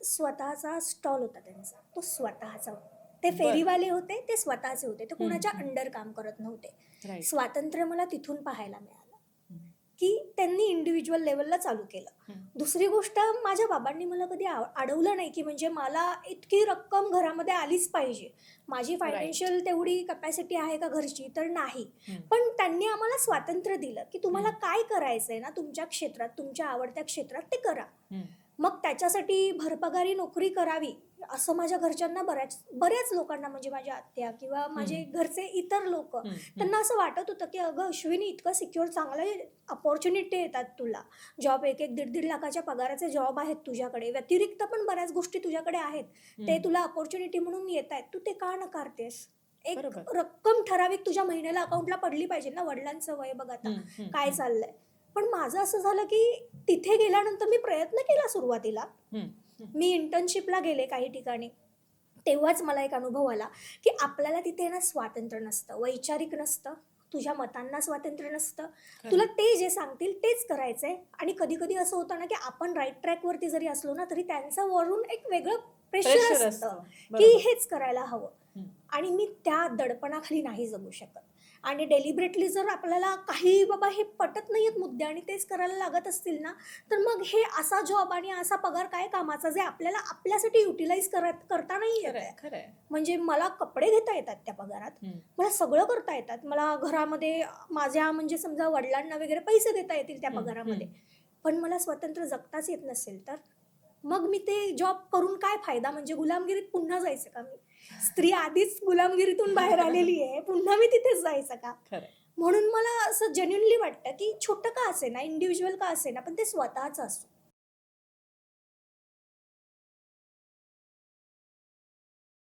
स्वतःचा स्टॉल होता त्यांचा, तो स्वतःचा होता. ते बर. फेरीवाले होते, ते स्वतःचे होते, ते हम्म, कुणाच्या हम्म. अंडर काम करत नव्हते. राईट. स्वातंत्र्य मला तिथून पाहायला मिळालं हम्म, की त्यांनी इंडिव्हिज्युअल लेवलला चालू केलं. हम्म. दुसरी गोष्ट, माझ्या बाबांनी मला कधी अडवलं नाही की म्हणजे मला इतकी रक्कम घरामध्ये आलीच पाहिजे, माझी राईट. फायनान्शियल तेवढी कपॅसिटी आहे का घरची, तर नाही. हम्म, पण त्यांनी आम्हाला स्वातंत्र्य दिलं की तुम्हाला हम्म. काय करायचंय ना तुमच्या क्षेत्रात, तुमच्या आवडत्या क्षेत्रात, ते करा. हम्म, मग त्याच्यासाठी भरपगारी नोकरी करावी असं माझ्या घरच्यांना बऱ्याच लोकांना, म्हणजे माझ्या आत्या किंवा माझे हम्म. घरचे इतर लोक, हम्म, हम्म. त्यांना असं वाटत होतं की अगं अश्विनी, इतकं सिक्युअर चांगले अपॉर्च्युनिटी येतात तुला, जॉब 1-1, 1.5 लाखाच्या पगाराचे जॉब आहेत तुझ्याकडे, व्यतिरिक्त पण बऱ्याच गोष्टी तुझ्याकडे आहेत, ते हम्म. तुला अपॉर्च्युनिटी म्हणून येत आहेत, तू ते का नकारतेस? एक बरोबर. रक्कम ठराविक तुझ्या महिन्याला अकाउंटला पडली पाहिजे ना. वडिलांचं वय बघ आता हम्म, हम्म, काय हम्म. चाललंय. पण माझं असं झालं की तिथे गेल्यानंतर मी प्रयत्न केला सुरुवातीला, हम्म, हम्म. मी इंटर्नशिपला गेले काही ठिकाणी, तेव्हाच मला एक अनुभव आला की आपल्याला तिथे ना स्वातंत्र्य नसतं, वैचारिक नसतं, तुझ्या मतांना स्वातंत्र्य नसतं, खरं. तुला ते जे सांगतील तेच करायचंय. आणि कधी कधी असं होतं ना की आपण राईट ट्रॅकवरती जरी असलो ना, तरी त्यांचं वरून एक वेगळं प्रेशर प्रेशर असतं असतं. की बरोबर. हेच करायला हवं. हम्म. आणि मी त्या दडपणाखाली नाही जगू शकत. आणि डेलिबरेटली जर आपल्याला काही बाबा हे पटत नाहीयेत मुद्दे आणि तेच करायला लागत असतील ना, तर मग हे असा जॉब आणि असा पगार काय कामाचा, जे आपल्याला आपल्यासाठी युटिलाइज करता नाही येत खरंय आहे. खरंय. म्हणजे मला कपडे घेता येतात त्या पगारात, हम्म, मला सगळं करता येतात, मला घरामध्ये माझ्या म्हणजे समजा वडिलांना वगैरे पैसे देता येतील त्या हम्म, पगारामध्ये, हम्म. पण मला स्वतंत्र जगताच येत नसेल तर मग मी ते जॉब करून काय फायदा? म्हणजे गुलामगिरीत पुन्हा जायचं का मी? स्त्री आधीच गुलामगिरीतून बाहेर आलेली आहे, पुन्हा मी तिथेच जायचं का? खरंय. म्हणून मला असं जेन्युइनली वाटतं की छोटं का असेना, इंडिव्हिज्युअल का असेना, पण ते स्वतःच असो.